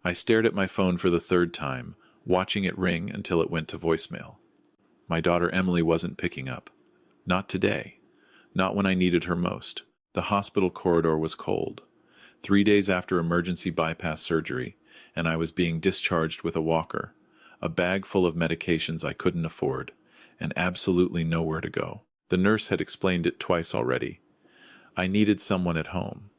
I stared at my phone for the third time, watching it ring until it went to voicemail. My daughter Emily wasn't picking up. Not today. Not when I needed her most. The hospital corridor was cold. 3 days after emergency bypass surgery, and I was being discharged with a walker, a bag full of medications I couldn't afford, and absolutely nowhere to go. The nurse had explained it twice already. I needed someone at home.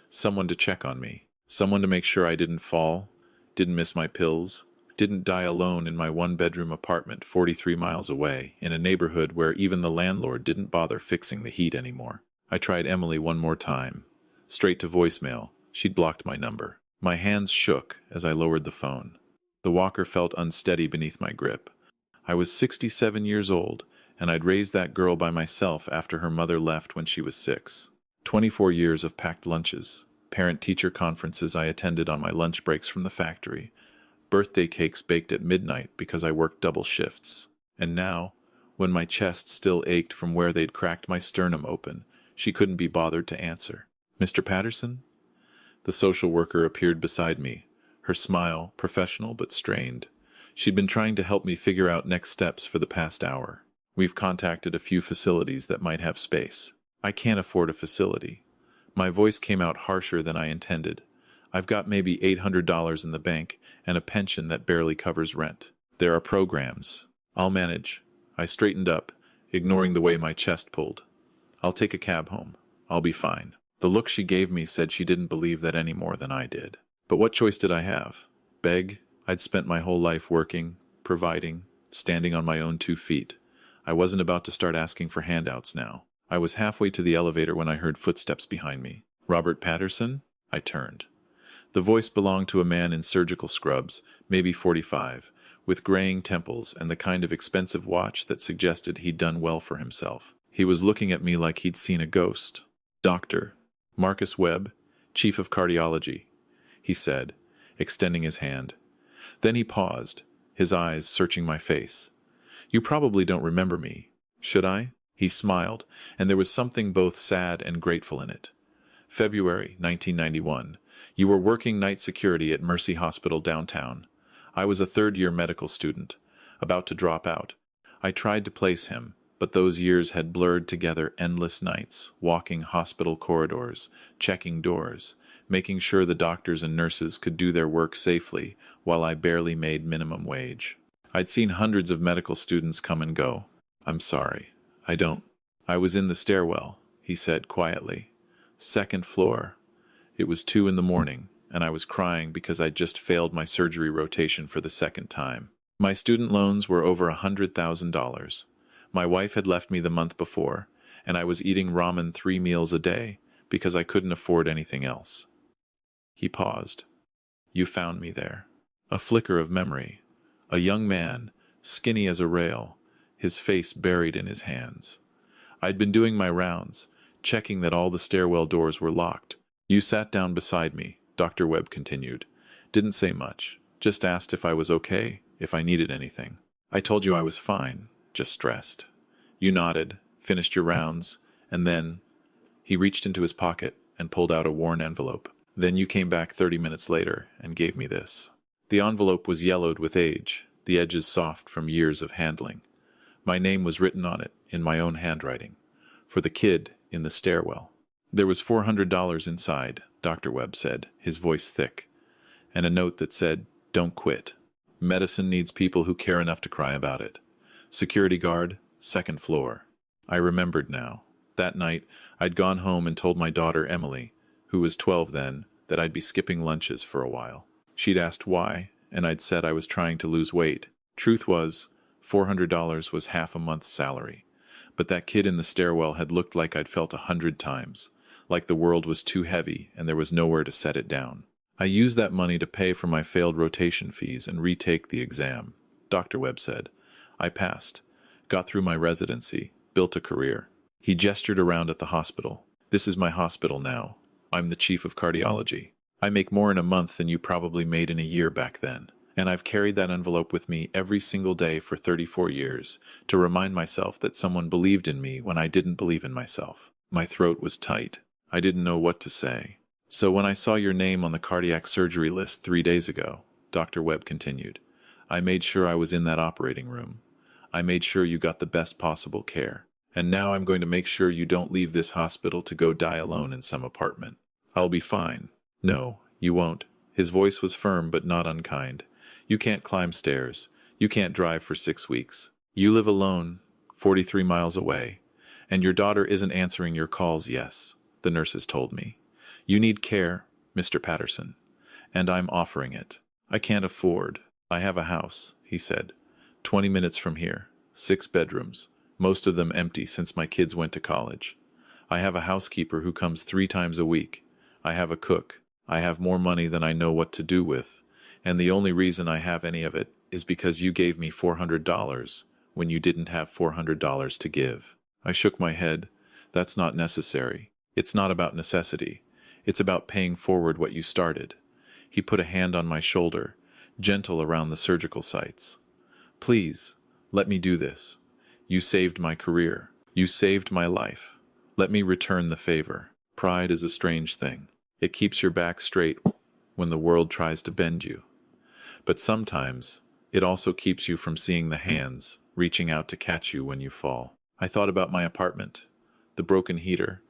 Someone to check on me. Someone to make sure I didn't fall, didn't miss my pills, didn't die alone in my one-bedroom apartment 43 miles away, in a neighborhood where even the landlord didn't bother fixing the heat anymore. I tried Emily one more time. Straight to voicemail. She'd blocked my number. My hands shook as I lowered the phone. The walker felt unsteady beneath my grip. I was 67 years old, and I'd raised that girl by myself after her mother left when she was 6. 24 years of packed lunches, parent-teacher conferences I attended on my lunch breaks from the factory, birthday cakes baked at midnight because I worked double shifts. And now, when my chest still ached from where they'd cracked my sternum open, she couldn't be bothered to answer. "Mr. Patterson?" The social worker appeared beside me, her smile professional but strained. She'd been trying to help me figure out next steps for the past hour. "We've contacted a few facilities that might have space." "I can't afford a facility." My voice came out harsher than I intended. "I've got maybe $800 in the bank and a pension that barely covers rent. There are programs. I'll manage." I straightened up, ignoring the way my chest pulled. "I'll take a cab home. I'll be fine." The look she gave me said she didn't believe that any more than I did. But what choice did I have? Beg? I'd spent my whole life working, providing, standing on my own 2 feet. I wasn't about to start asking for handouts now. I was halfway to the elevator when I heard footsteps behind me. "Robert Patterson?" I turned. The voice belonged to a man in surgical scrubs, maybe 45, with graying temples and the kind of expensive watch that suggested he'd done well for himself. He was looking at me like he'd seen a ghost. "Doctor Marcus Webb, Chief of Cardiology," he said, extending his hand. Then he paused, his eyes searching my face. "You probably don't remember me. Should I?" He smiled, and there was something both sad and grateful in it. "February 1991. You were working night security at Mercy Hospital downtown. I was a third-year medical student, about to drop out. I tried to place him, but those years had blurred together endless nights, walking hospital corridors, checking doors, making sure the doctors and nurses could do their work safely while I barely made minimum wage. I'd seen hundreds of medical students come and go. "I'm sorry. I don't." "I was in the stairwell," he said quietly. "Second floor. It was 2 in the morning, and I was crying because I'd just failed my surgery rotation for the second time. My student loans were over $100,000. My wife had left me the month before, and I was eating ramen 3 meals a day because I couldn't afford anything else." He paused. "You found me there." A flicker of memory. A young man, skinny as a rail, his face buried in his hands. I'd been doing my rounds, checking that all the stairwell doors were locked. "You sat down beside me," Dr. Webb continued. "Didn't say much, just asked if I was okay, if I needed anything. I told you I was fine, just stressed. You nodded, finished your rounds, and then—" He reached into his pocket and pulled out a worn envelope. "Then you came back 30 minutes later and gave me this." The envelope was yellowed with age, the edges soft from years of handling. My name was written on it, in my own handwriting, for the kid in the stairwell. "There was $400 inside," Dr. Webb said, his voice thick, and a note that said, "Don't quit. Medicine needs people who care enough to cry about it. Security guard, 2nd floor." I remembered now. That night, I'd gone home and told my daughter Emily, who was 12 then, that I'd be skipping lunches for a while. She'd asked why, and I'd said I was trying to lose weight. Truth was, $400 was half a month's salary. But that kid in the stairwell had looked like I'd felt 100 times, like the world was too heavy and there was nowhere to set it down. I used that money to pay for my failed rotation fees and retake the exam, Dr. Webb said. I passed, got through my residency, built a career. He gestured around at the hospital. "This is my hospital now. I'm the Chief of Cardiology. I make more in a month than you probably made in a year back then. And I've carried that envelope with me every single day for 34 years to remind myself that someone believed in me when I didn't believe in myself." My throat was tight. I didn't know what to say. So when I saw your name on the cardiac surgery list 3 days ago, Dr. Webb continued, I made sure I was in that operating room. I made sure you got the best possible care. And now I'm going to make sure you don't leave this hospital to go die alone in some apartment. I'll be fine. No, you won't. His voice was firm but not unkind. You can't climb stairs. You can't drive for 6 weeks. You live alone, 43 miles away. And your daughter isn't answering your calls, yes, the nurses told me. You need care, Mr. Patterson. And I'm offering it. I can't afford. I have a house, he said. 20 minutes from here. 6 bedrooms. Most of them empty since my kids went to college. I have a housekeeper who comes 3 times a week. I have a cook. I have more money than I know what to do with. And the only reason I have any of it is because you gave me $400 when you didn't have $400 to give. I shook my head. That's not necessary. It's not about necessity. It's about paying forward what you started. He put a hand on my shoulder, gentle around the surgical sites. Please, let me do this. You saved my career. You saved my life. Let me return the favor. Pride is a strange thing. It keeps your back straight when the world tries to bend you. But sometimes, it also keeps you from seeing the hands reaching out to catch you when you fall. I thought about my apartment, the broken heater,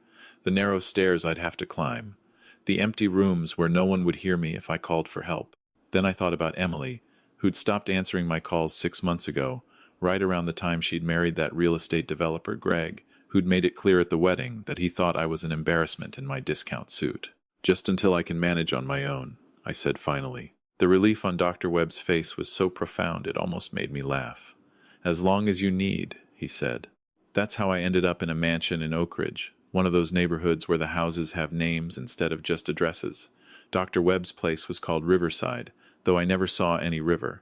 the narrow stairs I'd have to climb, the empty rooms where no one would hear me if I called for help. Then I thought about Emily, who'd stopped answering my calls 6 months ago, right around the time she'd married that real estate developer, Greg, who'd made it clear at the wedding that he thought I was an embarrassment in my discount suit. Just until I can manage on my own, I said finally. The relief on Dr. Webb's face was so profound it almost made me laugh. As long as you need, he said. That's how I ended up in a mansion in Oak Ridge, one of those neighborhoods where the houses have names instead of just addresses. Dr. Webb's place was called Riverside, though I never saw any river.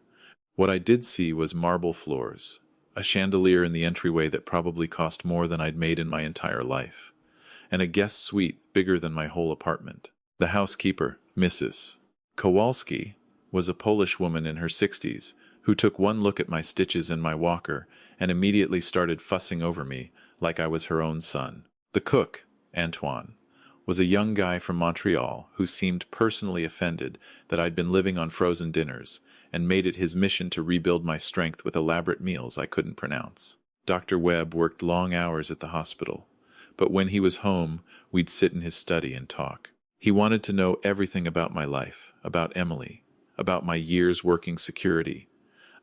What I did see was marble floors, a chandelier in the entryway that probably cost more than I'd made in my entire life, and a guest suite bigger than my whole apartment. The housekeeper, Mrs. Kowalski, was a Polish woman in her 60s who took one look at my stitches and my walker and immediately started fussing over me like I was her own son. The cook, Antoine, was a young guy from Montreal who seemed personally offended that I'd been living on frozen dinners and made it his mission to rebuild my strength with elaborate meals I couldn't pronounce. Dr. Webb worked long hours at the hospital, but when he was home, we'd sit in his study and talk. He wanted to know everything about my life, about Emily, about my years working security,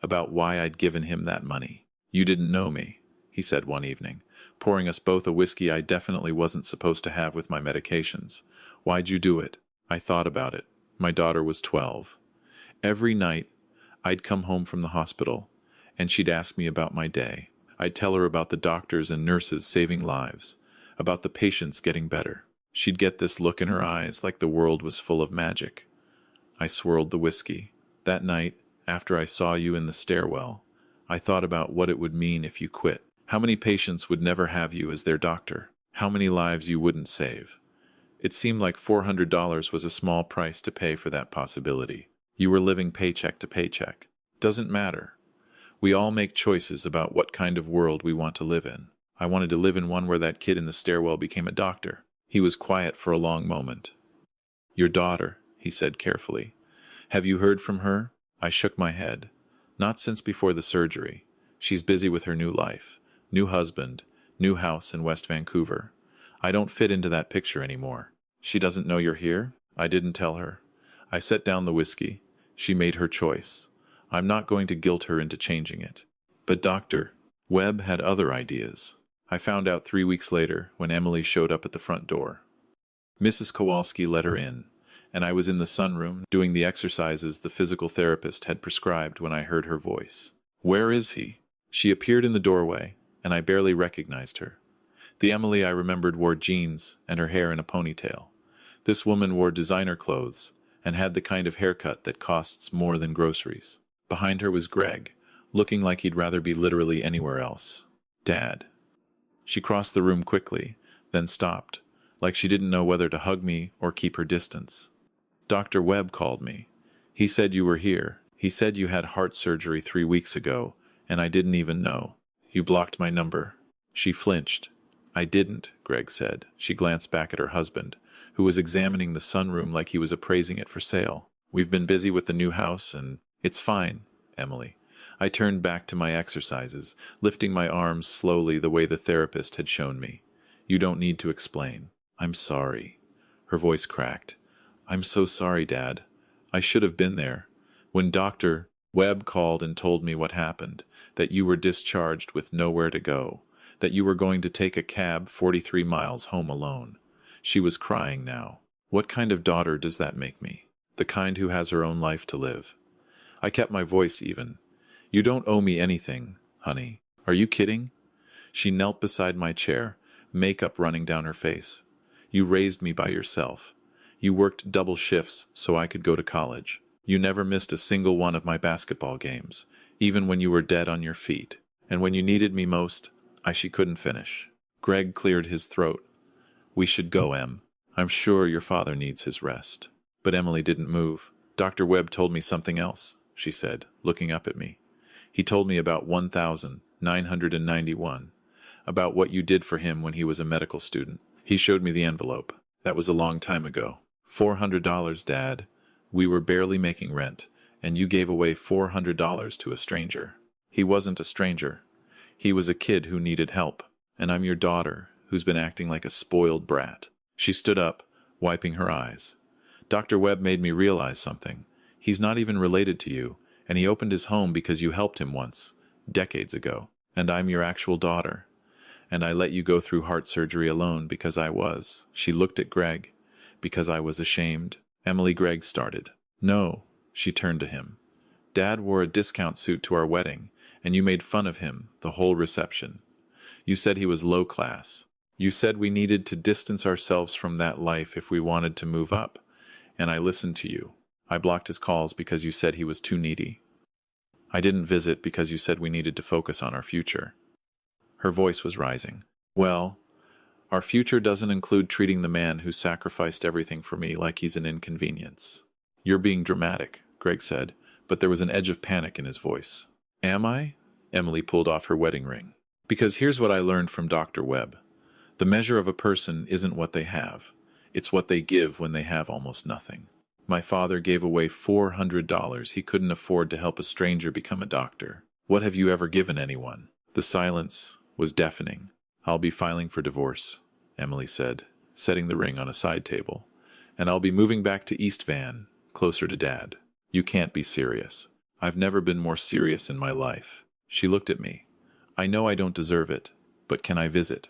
about why I'd given him that money. You didn't know me, he said one evening, pouring us both a whiskey I definitely wasn't supposed to have with my medications. Why'd you do it? I thought about it. My daughter was 12. Every night, I'd come home from the hospital, and she'd ask me about my day. I'd tell her about the doctors and nurses saving lives, about the patients getting better. She'd get this look in her eyes like the world was full of magic. I swirled the whiskey. That night, after I saw you in the stairwell, I thought about what it would mean if you quit. How many patients would never have you as their doctor? How many lives you wouldn't save? It seemed like $400 was a small price to pay for that possibility. You were living paycheck to paycheck. Doesn't matter. We all make choices about what kind of world we want to live in. I wanted to live in one where that kid in the stairwell became a doctor. He was quiet for a long moment. Your daughter, he said carefully. Have you heard from her? I shook my head. Not since before the surgery. She's busy with her new life. New husband, new house in West Vancouver. I don't fit into that picture anymore. She doesn't know you're here? I didn't tell her. I set down the whiskey. She made her choice. I'm not going to guilt her into changing it. But Dr. Webb had other ideas. I found out 3 weeks later when Emily showed up at the front door. Mrs. Kowalski let her in, and I was in the sunroom doing the exercises the physical therapist had prescribed when I heard her voice. Where is he? She appeared in the doorway, and I barely recognized her. The Emily I remembered wore jeans and her hair in a ponytail. This woman wore designer clothes and had the kind of haircut that costs more than groceries. Behind her was Greg, looking like he'd rather be literally anywhere else. Dad. She crossed the room quickly, then stopped, like she didn't know whether to hug me or keep her distance. Dr. Webb called me. He said you were here. He said you had heart surgery 3 weeks ago, and I didn't even know. You blocked my number. She flinched. I didn't, Greg said. She glanced back at her husband. who was examining the sunroom like he was appraising it for sale. "We've been busy with the new house, and it's fine, Emily." I turned back to my exercises, lifting my arms slowly the way the therapist had shown me. "You don't need to explain." "I'm sorry." Her voice cracked. "I'm so sorry, Dad. I should have been there. When Dr. Webb called and told me what happened, that you were discharged with nowhere to go, that you were going to take a cab 43 miles home alone." She was crying now. "What kind of daughter does that make me? The kind who has her own life to live." I kept my voice even. "You don't owe me anything, honey. Are you kidding?" She knelt beside my chair, makeup running down her face. "You raised me by yourself. You worked double shifts so I could go to college. You never missed a single one of my basketball games, even when you were dead on your feet. And when you needed me most, she couldn't finish." Greg cleared his throat. "We should go, Em. I'm sure your father needs his rest." But Emily didn't move. "Dr. Webb told me something else," she said, looking up at me. "He told me about 1,991, about what you did for him when he was a medical student. He showed me the envelope. That was a long time ago. $400, Dad. We were barely making rent, and you gave away $400 to a stranger." "He wasn't a stranger. He was a kid who needed help, and I'm your daughter, who's been acting like a spoiled brat." She stood up, wiping her eyes. "Dr. Webb made me realize something. He's not even related to you, and he opened his home because you helped him once, decades ago. And I'm your actual daughter. And I let you go through heart surgery alone because I was." She looked at Greg. "Because I was ashamed." Emily. Greg started. "No." She turned to him. "Dad wore a discount suit to our wedding, and you made fun of him the whole reception. You said he was low class. You said we needed to distance ourselves from that life if we wanted to move up. And I listened to you. I blocked his calls because you said he was too needy. I didn't visit because you said we needed to focus on our future." Her voice was rising. "Well, our future doesn't include treating the man who sacrificed everything for me like he's an inconvenience." "You're being dramatic," Greg said, but there was an edge of panic in his voice. "Am I?" Emily pulled off her wedding ring. "Because here's what I learned from Dr. Webb. The measure of a person isn't what they have. It's what they give when they have almost nothing. My father gave away $400 he couldn't afford to help a stranger become a doctor. What have you ever given anyone?" The silence was deafening. "I'll be filing for divorce," Emily said, setting the ring on a side table. "And I'll be moving back to East Van, closer to Dad." "You can't be serious." "I've never been more serious in my life." She looked at me. "I know I don't deserve it, but can I visit?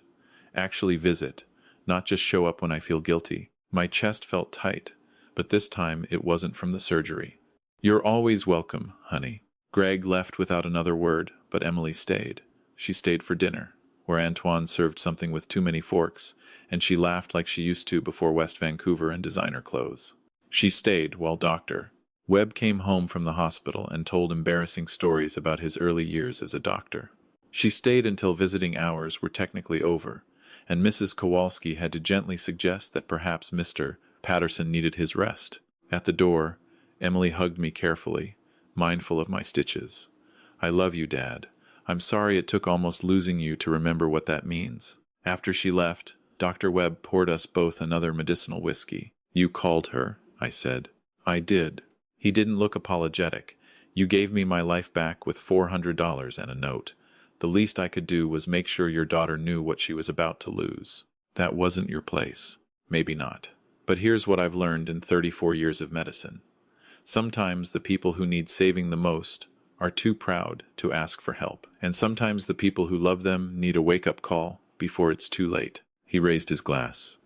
Actually visit, not just show up when I feel guilty." My chest felt tight, but this time it wasn't from the surgery. "You're always welcome, honey." Greg left without another word, but Emily stayed. She stayed for dinner, where Antoine served something with too many forks, and she laughed like she used to before West Vancouver and designer clothes. She stayed while Dr. Webb came home from the hospital and told embarrassing stories about his early years as a doctor. She stayed until visiting hours were technically over, and Mrs. Kowalski had to gently suggest that perhaps Mr. Patterson needed his rest. At the door, Emily hugged me carefully, mindful of my stitches. "I love you, Dad. I'm sorry it took almost losing you to remember what that means." After she left, Dr. Webb poured us both another medicinal whiskey. "You called her," I said. "I did." He didn't look apologetic. "You gave me my life back with $400 and a note. The least I could do was make sure your daughter knew what she was about to lose. That wasn't your place. Maybe not. But here's what I've learned in 34 years of medicine. Sometimes the people who need saving the most are too proud to ask for help, and sometimes the people who love them need a wake-up call before it's too late." He raised his glass.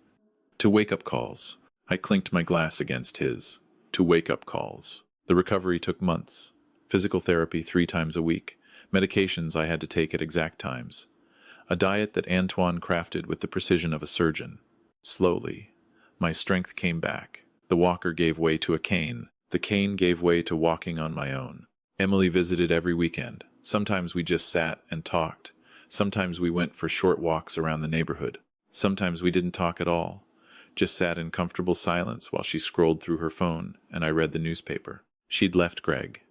"To wake-up calls." I clinked my glass against his. "To wake-up calls." The recovery took months. Physical therapy 3 times a week. Medications I had to take at exact times. A diet that Antoine crafted with the precision of a surgeon. Slowly, my strength came back. The walker gave way to a cane. The cane gave way to walking on my own. Emily visited every weekend. Sometimes we just sat and talked. Sometimes we went for short walks around the neighborhood. Sometimes we didn't talk at all. Just sat in comfortable silence while she scrolled through her phone and I read the newspaper. She'd left Greg.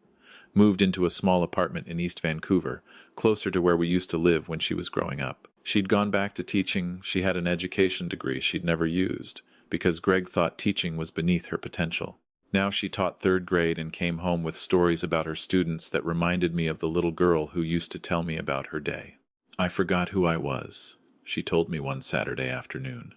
Moved into a small apartment in East Vancouver, closer to where we used to live when she was growing up. She'd gone back to teaching. She had an education degree she'd never used, because Greg thought teaching was beneath her potential. Now she taught third grade and came home with stories about her students that reminded me of the little girl who used to tell me about her day. "I forgot who I was," she told me one Saturday afternoon.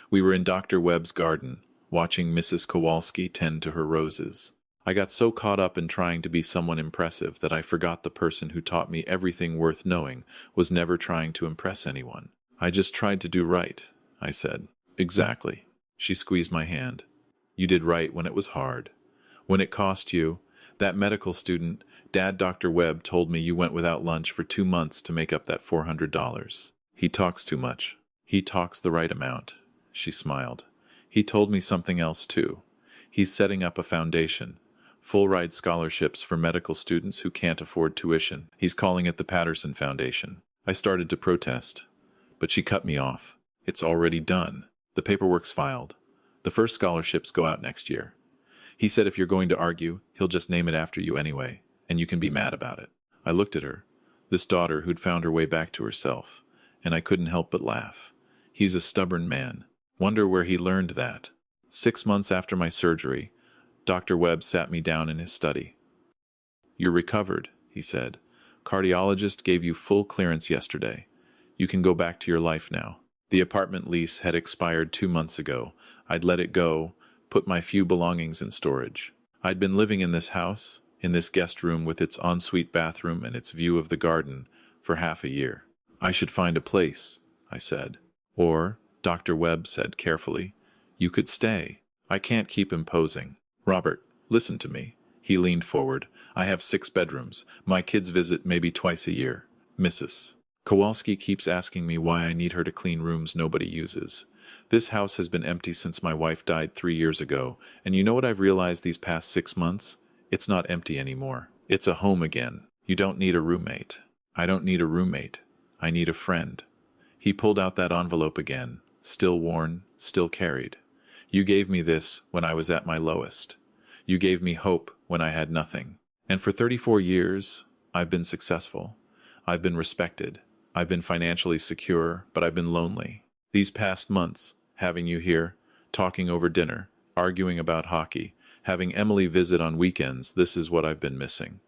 We were in Dr. Webb's garden, watching Mrs. Kowalski tend to her roses. I got so caught up in trying to be someone impressive that I forgot the person who taught me everything worth knowing was never trying to impress anyone. "I just tried to do right," I said. "Exactly." She squeezed my hand. "You did right when it was hard. When it cost you. That medical student, Dad, Dr. Webb told me you went without lunch for 2 months to make up that $400. He talks too much. He talks the right amount." She smiled. "He told me something else too. He's setting up a foundation. Full-ride scholarships for medical students who can't afford tuition. He's calling it the Patterson Foundation." I started to protest, but she cut me off. "It's already done. The paperwork's filed. The first scholarships go out next year. He said if you're going to argue, he'll just name it after you anyway, and you can be mad about it." I looked at her, this daughter who'd found her way back to herself, and I couldn't help but laugh. He's a stubborn man. Wonder where he learned that. 6 months after my surgery, Dr. Webb sat me down in his study. "You're recovered," he said. "Cardiologist gave you full clearance yesterday. You can go back to your life now." The apartment lease had expired 2 months ago. I'd let it go, put my few belongings in storage. I'd been living in this house, in this guest room with its ensuite bathroom and its view of the garden, for half a year. "I should find a place," I said. "Or," Dr. Webb said carefully, "you could stay. I can't keep imposing. Robert, listen to me." He leaned forward. "I have 6 bedrooms. My kids visit maybe twice a year. Mrs. Kowalski keeps asking me why I need her to clean rooms nobody uses. This house has been empty since my wife died 3 years ago, and you know what I've realized these past 6 months? It's not empty anymore. It's a home again. You don't need a roommate. I don't need a roommate. I need a friend." He pulled out that envelope again, still worn, still carried. "You gave me this when I was at my lowest. You gave me hope when I had nothing. And for 34 years, I've been successful. I've been respected. I've been financially secure, but I've been lonely. These past months, having you here, talking over dinner, arguing about hockey, having Emily visit on weekends, this is what I've been missing.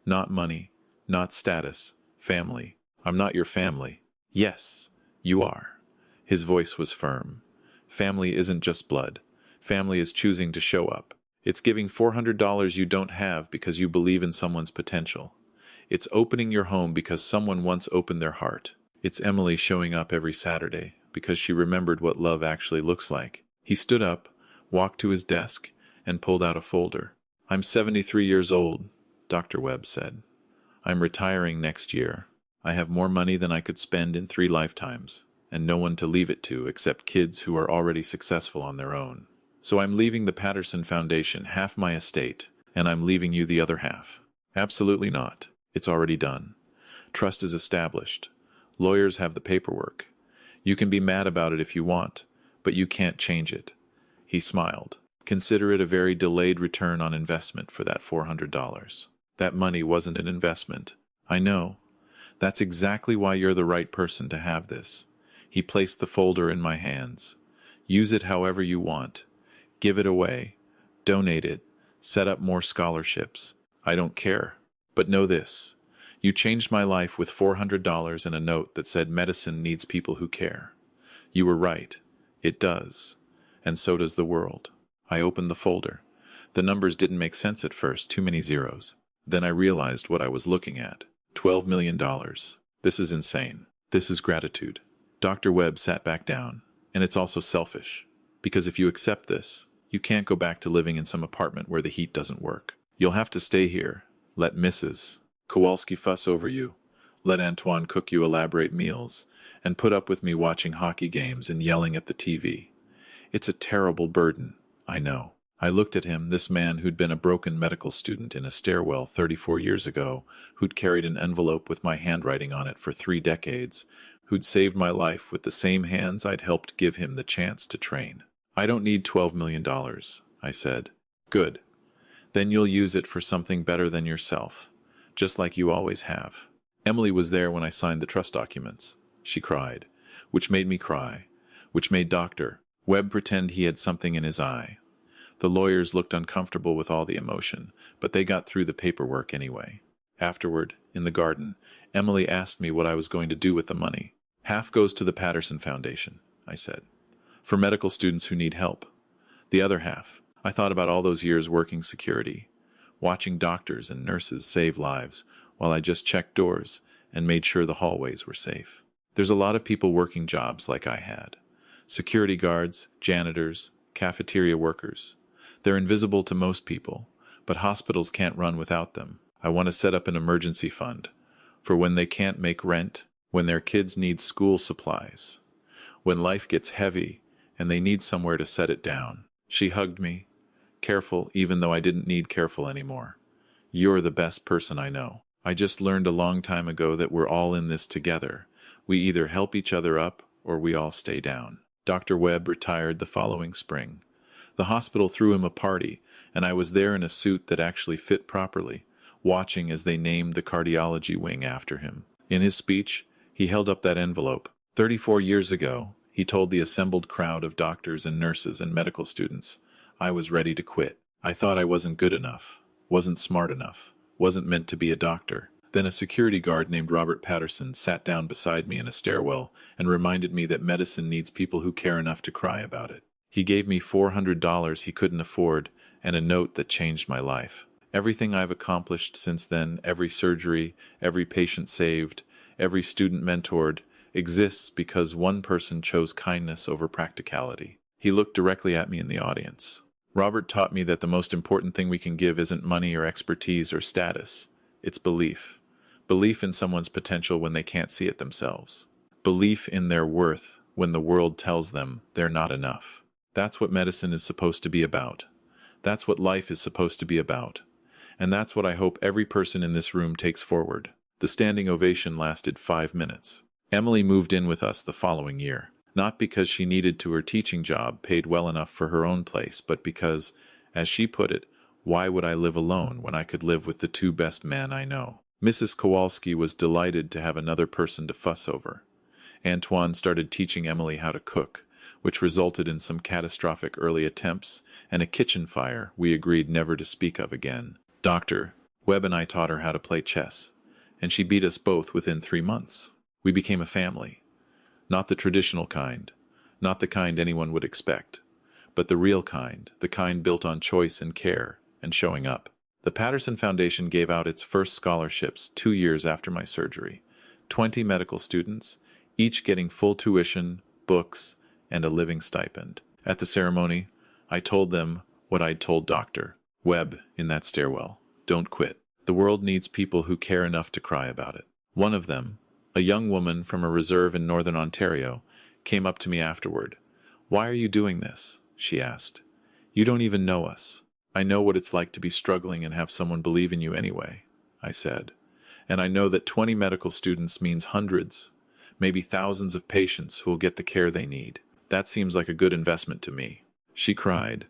Not money, not status, family. I'm not your family." "Yes, you are." His voice was firm. "Family isn't just blood. Family is choosing to show up. It's giving $400 you don't have because you believe in someone's potential. It's opening your home because someone once opened their heart. It's Emily showing up every Saturday because she remembered what love actually looks like." He stood up, walked to his desk, and pulled out a folder. "I'm 73 years old," Dr. Webb said. "I'm retiring next year. I have more money than I could spend in 3 lifetimes, and no one to leave it to except kids who are already successful on their own. So I'm leaving the Patterson Foundation half my estate, and I'm leaving you the other half." "Absolutely not. It's already done. Trust is established. Lawyers have the paperwork. You can be mad about it if you want, but you can't change it." He smiled. "Consider it a very delayed return on investment for that $400. That money wasn't an investment. I know. That's exactly why you're the right person to have this." He placed the folder in my hands. "Use it however you want. Give it away. Donate it. Set up more scholarships. I don't care. But know this. You changed my life with $400 and a note that said medicine needs people who care. You were right. It does. And so does the world." I opened the folder. The numbers didn't make sense at first, too many zeros. Then I realized what I was looking at. $12 million. This is insane. This is gratitude. Dr. Webb sat back down. "And it's also selfish. Because if you accept this, you can't go back to living in some apartment where the heat doesn't work. You'll have to stay here. Let Mrs. Kowalski fuss over you. Let Antoine cook you elaborate meals, and put up with me watching hockey games and yelling at the TV. It's a terrible burden, I know." I looked at him, this man who'd been a broken medical student in a stairwell 34 years ago, who'd carried an envelope with my handwriting on it for 3 decades, who'd saved my life with the same hands I'd helped give him the chance to train. "I don't need $12 million, I said. "Good. Then you'll use it for something better than yourself, just like you always have. Emily was there when I signed the trust documents. she cried, which made me cry, which made Dr. Webb pretend he had something in his eye. The lawyers looked uncomfortable with all the emotion, but they got through the paperwork anyway. Afterward, in the garden, Emily asked me what I was going to do with the money. Half goes to the Patterson Foundation, I said, for medical students who need help. The other half, I thought about all those years working security, watching doctors and nurses save lives while I just checked doors and made sure the hallways were safe. There's a lot of people working jobs like I had. Security guards, janitors, cafeteria workers. They're invisible to most people, but hospitals can't run without them. I want to set up an emergency fund for when they can't make rent, when their kids need school supplies, when life gets heavy and they need somewhere to set it down. She hugged me, careful even though I didn't need careful anymore. You're the best person I know. I just learned a long time ago that we're all in this together. We either help each other up or we all stay down. Dr. Webb retired the following spring. The hospital threw him a party, and I was there in a suit that actually fit properly, watching as they named the cardiology wing after him. In his speech, he held up that envelope. 34 years ago, he told the assembled crowd of doctors and nurses and medical students, I was ready to quit. I thought I wasn't good enough, wasn't smart enough, wasn't meant to be a doctor. Then a security guard named Robert Patterson sat down beside me in a stairwell and reminded me that medicine needs people who care enough to cry about it. He gave me $400 he couldn't afford and a note that changed my life. Everything I've accomplished since then, every surgery, every patient saved, every student mentored, exists because one person chose kindness over practicality. He looked directly at me in the audience. Robert taught me that the most important thing we can give isn't money or expertise or status. It's belief. Belief in someone's potential when they can't see it themselves. Belief in their worth when the world tells them they're not enough. That's what medicine is supposed to be about. That's what life is supposed to be about. And that's what I hope every person in this room takes forward. The standing ovation lasted 5 minutes. Emily moved in with us the following year, not because she needed to her teaching job paid well enough for her own place, but because, as she put it, why would I live alone when I could live with the two best men I know? Mrs. Kowalski was delighted to have another person to fuss over. Antoine started teaching Emily how to cook, which resulted in some catastrophic early attempts and a kitchen fire we agreed never to speak of again. Dr. Webb and I taught her how to play chess, and she beat us both within 3 months. We became a family. Not the traditional kind, not the kind anyone would expect, but the real kind, the kind built on choice and care and showing up. The Patterson Foundation gave out its first scholarships 2 years after my surgery. 20 medical students, each getting full tuition, books, and a living stipend. At the ceremony, I told them what I'd told Dr. Webb in that stairwell. Don't quit. The world needs people who care enough to cry about it. One of them, a young woman from a reserve in northern Ontario, came up to me afterward. Why are you doing this? She asked. You don't even know us. I know what it's like to be struggling and have someone believe in you anyway, I said. And I know that 20 medical students means hundreds, maybe thousands of patients who will get the care they need. That seems like a good investment to me. She cried.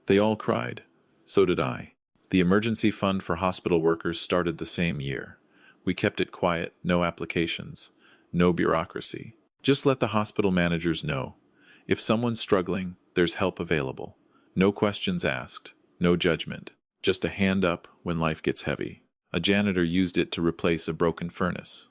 They all cried. So did I. The emergency fund for hospital workers started the same year. We kept it quiet, no applications, no bureaucracy. Just let the hospital managers know. If someone's struggling, there's help available. No questions asked, no judgment. Just a hand up when life gets heavy. A janitor used it to replace a broken furnace.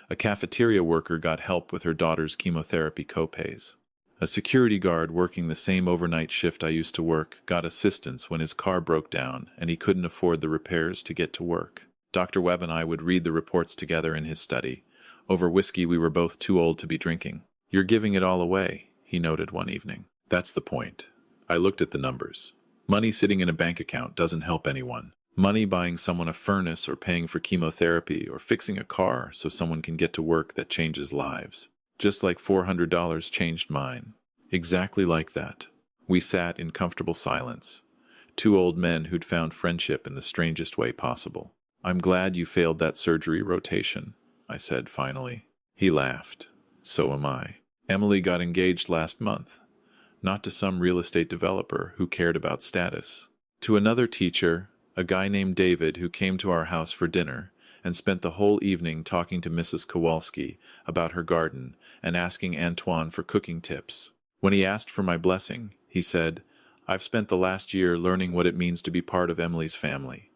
A cafeteria worker got help with her daughter's chemotherapy copays. A security guard working the same overnight shift I used to work got assistance when his car broke down and he couldn't afford the repairs to get to work. Dr. Webb and I would read the reports together in his study. Over whiskey we were both too old to be drinking. You're giving it all away, he noted one evening. That's the point. I looked at the numbers. Money sitting in a bank account doesn't help anyone. Money buying someone a furnace or paying for chemotherapy or fixing a car so someone can get to work that changes lives. Just like $400 changed mine. Exactly like that. We sat in comfortable silence. Two old men who'd found friendship in the strangest way possible. I'm glad you failed that surgery rotation, I said finally. He laughed. So am I. Emily got engaged last month. Not to some real estate developer who cared about status. To another teacher, a guy named David who came to our house for dinner and spent the whole evening talking to Mrs. Kowalski about her garden and asking Antoine for cooking tips. When he asked for my blessing, he said, "I've spent the last year learning what it means to be part of Emily's family.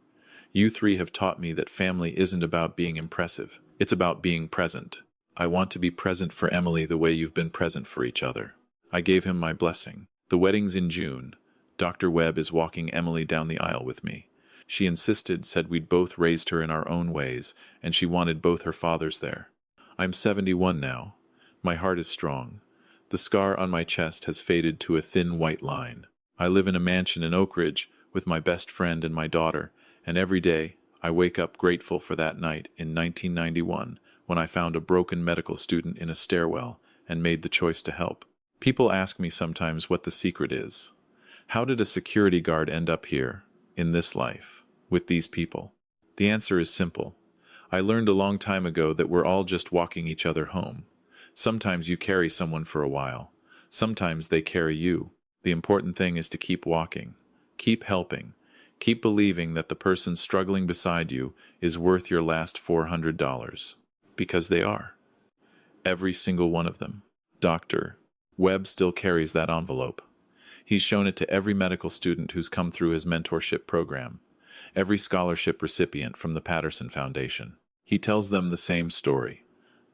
You three have taught me that family isn't about being impressive. It's about being present. I want to be present for Emily the way you've been present for each other." I gave him my blessing. The wedding's in June. Dr. Webb is walking Emily down the aisle with me. She insisted, said we'd both raised her in our own ways, and she wanted both her fathers there. I'm 71 now. My heart is strong. The scar on my chest has faded to a thin white line. I live in a mansion in Oak Ridge with my best friend and my daughter, and every day I wake up grateful for that night in 1991 when I found a broken medical student in a stairwell and made the choice to help. People ask me sometimes what the secret is. How did a security guard end up here, in this life, with these people? The answer is simple. I learned a long time ago that we're all just walking each other home. Sometimes you carry someone for a while. Sometimes they carry you. The important thing is to keep walking, keep helping, keep believing that the person struggling beside you is worth your last $400. Because they are. Every single one of them. Dr. Webb still carries that envelope. He's shown it to every medical student who's come through his mentorship program, every scholarship recipient from the Patterson Foundation. He tells them the same story.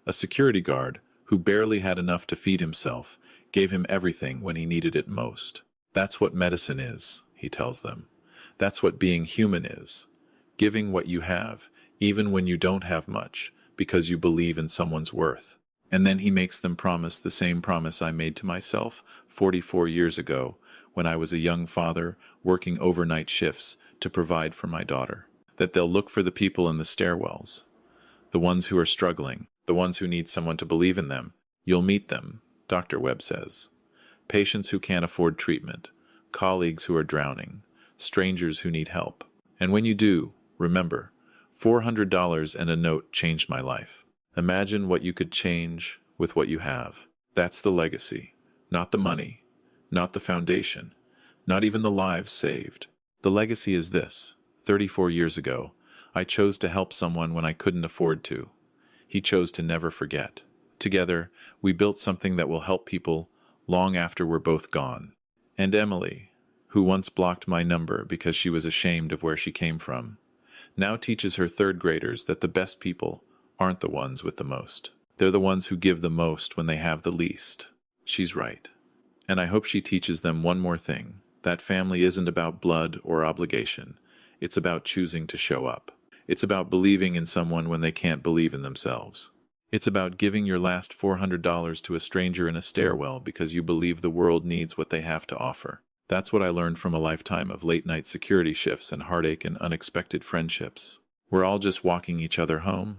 A security guard, who barely had enough to feed himself, gave him everything when he needed it most. That's what medicine is, he tells them. That's what being human is. Giving what you have, even when you don't have much, because you believe in someone's worth. And then he makes them promise the same promise I made to myself 44 years ago when I was a young father working overnight shifts to provide for my daughter. That they'll look for the people in the stairwells, the ones who are struggling, the ones who need someone to believe in them. You'll meet them, Dr. Webb says. Patients who can't afford treatment, colleagues who are drowning, strangers who need help. And when you do, remember, $400 and a note changed my life. Imagine what you could change with what you have. That's the legacy, not the money, not the foundation, not even the lives saved. The legacy is this: 34 years ago, I chose to help someone when I couldn't afford to. He chose to never forget. Together, we built something that will help people long after we're both gone. And Emily, who once blocked my number because she was ashamed of where she came from, now teaches her third graders that the best people aren't the ones with the most. They're the ones who give the most when they have the least. She's right. And I hope she teaches them one more thing, that family isn't about blood or obligation. It's about choosing to show up. It's about believing in someone when they can't believe in themselves. It's about giving your last $400 to a stranger in a stairwell because you believe the world needs what they have to offer. That's what I learned from a lifetime of late-night security shifts and heartache and unexpected friendships. We're all just walking each other home.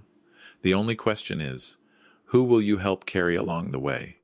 The only question is, who will you help carry along the way?